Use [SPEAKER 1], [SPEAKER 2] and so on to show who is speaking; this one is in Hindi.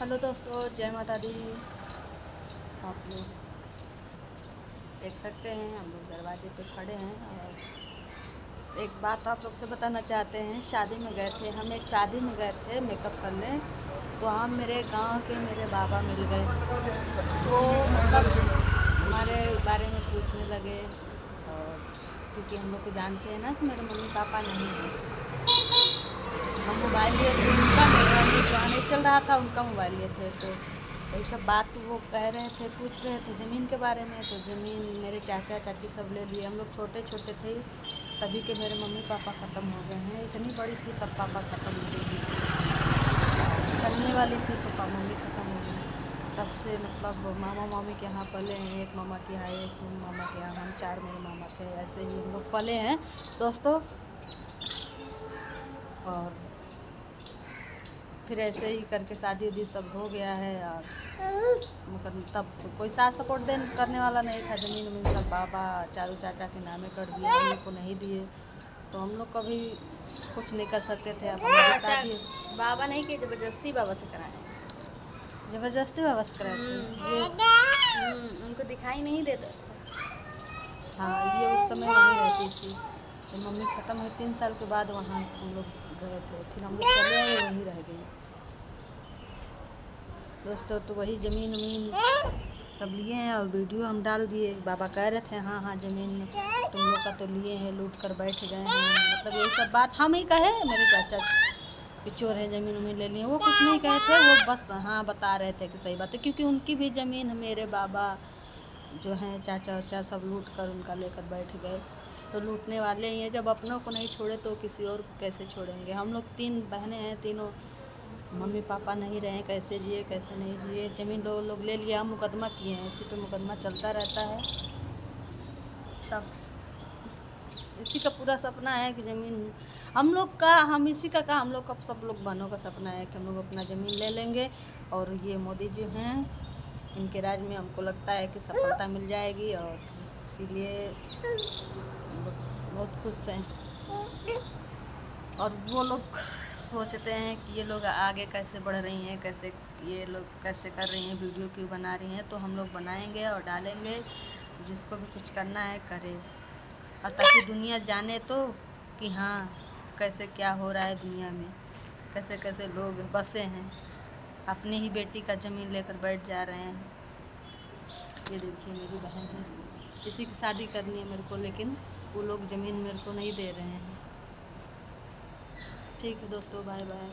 [SPEAKER 1] हेलो दोस्तों, जय माता दी। आप लोग देख सकते हैं हम लोग दरवाजे पे खड़े हैं और एक बात आप लोग से बताना चाहते हैं। शादी में गए थे हम, एक शादी में गए थे मेकअप करने, तो हम मेरे गांव के मेरे बाबा मिल गए। वो मतलब हमारे बारे में पूछने लगे, और क्योंकि हम लोग को जानते हैं ना कि मेरे मम्मी पापा नहीं हैं। हम मोबाइल लिए थे उनका, मेरा नेटवर्क नहीं चल रहा था, उनका मोबाइल लिए थे। तो वही सब बात वो कह रहे थे, पूछ रहे थे ज़मीन के बारे में। तो ज़मीन मेरे चाचा चाची सब ले लिए। हम लोग छोटे छोटे थे तभी के मेरे मम्मी पापा ख़त्म हो गए हैं। इतनी बड़ी थी तब पापा ख़त्म हो गए, चलने वाली थी तो मम्मी ख़त्म हो गई। तब से मतलब मामा मामी के यहाँ पले हैं, एक मामा के यहाँ, एक मामा के यहाँ, हम 4 मेरे मामा थे। ऐसे ही हम लोग पले हैं दोस्तों। और फिर ऐसे ही करके शादी उदी सब हो गया है। और मतलब तब कोई साथ सपोर्ट करने वाला नहीं था। ज़मीन उमीन सब बाबा चारू चाचा के नामे कर दिया, हम लोग को नहीं दिए। तो हम लोग कभी कुछ नहीं कर सकते थे। अब हमारी शादी
[SPEAKER 2] बाबा नहीं किए, जबरदस्ती बाबा से कराए।
[SPEAKER 1] ज़बरदस्ती बाबा से कराए थे।
[SPEAKER 2] उनको दिखाई नहीं देता।
[SPEAKER 1] हाँ, ये उस समय वहीं रहती थी। तो मम्मी ख़त्म हुई 3 साल के बाद वहाँ हम लोग गए थे। फिर हम लोग चले आए, वहीं रह गए दोस्तों। तो वही ज़मीन उमीन सब लिए हैं और वीडियो हम डाल दिए। बाबा कह रहे थे हाँ हाँ ज़मीन तुम लोग का तो लिए हैं, लूट कर बैठ गए हैं। मतलब ये सब बात हम ही कहे, मेरे चाचा कि चोर है ज़मीन उमीन ले लिए। वो कुछ नहीं कहे थे, वो बस हाँ बता रहे थे कि सही बात है, क्योंकि उनकी भी ज़मीन मेरे बाबा जो हैं चाचा वाचा सब लूट कर उनका लेकर बैठ गए। तो लूटने वाले ही हैं, जब अपनों को नहीं छोड़े तो किसी और को कैसे छोड़ेंगे। हम लोग 3 बहनें हैं, तीनों मम्मी पापा नहीं रहे, कैसे जिए कैसे नहीं जिए। ज़मीन लोग ले लिया, मुकदमा किए हैं, इसी पे मुकदमा चलता रहता है। तब इसी का पूरा सपना है कि ज़मीन हम लोग का, हम इसी का हम लोग का, सब लोग बहनों का सपना है कि हम लोग अपना ज़मीन ले लेंगे। और ये मोदी जी हैं, इनके राज में हमको लगता है कि सफलता मिल जाएगी, और इसीलिए बहुत खुश हैं। और वो लोग सोचते हैं कि ये लोग आगे कैसे बढ़ रही हैं, कैसे ये लोग कैसे कर रही हैं, वीडियो क्यों बना रही हैं। तो हम लोग बनाएंगे और डालेंगे, जिसको भी कुछ करना है करे, और ताकि दुनिया जाने तो कि हाँ कैसे क्या हो रहा है दुनिया में, कैसे कैसे लोग बसे हैं, अपनी ही बेटी का ज़मीन लेकर बैठ जा रहे हैं। ये देखिए मेरी बहन है, इसी की शादी करनी है मेरे को, लेकिन वो लोग ज़मीन मेरे को नहीं दे रहे हैं। ठीक है दोस्तों, बाय बाय।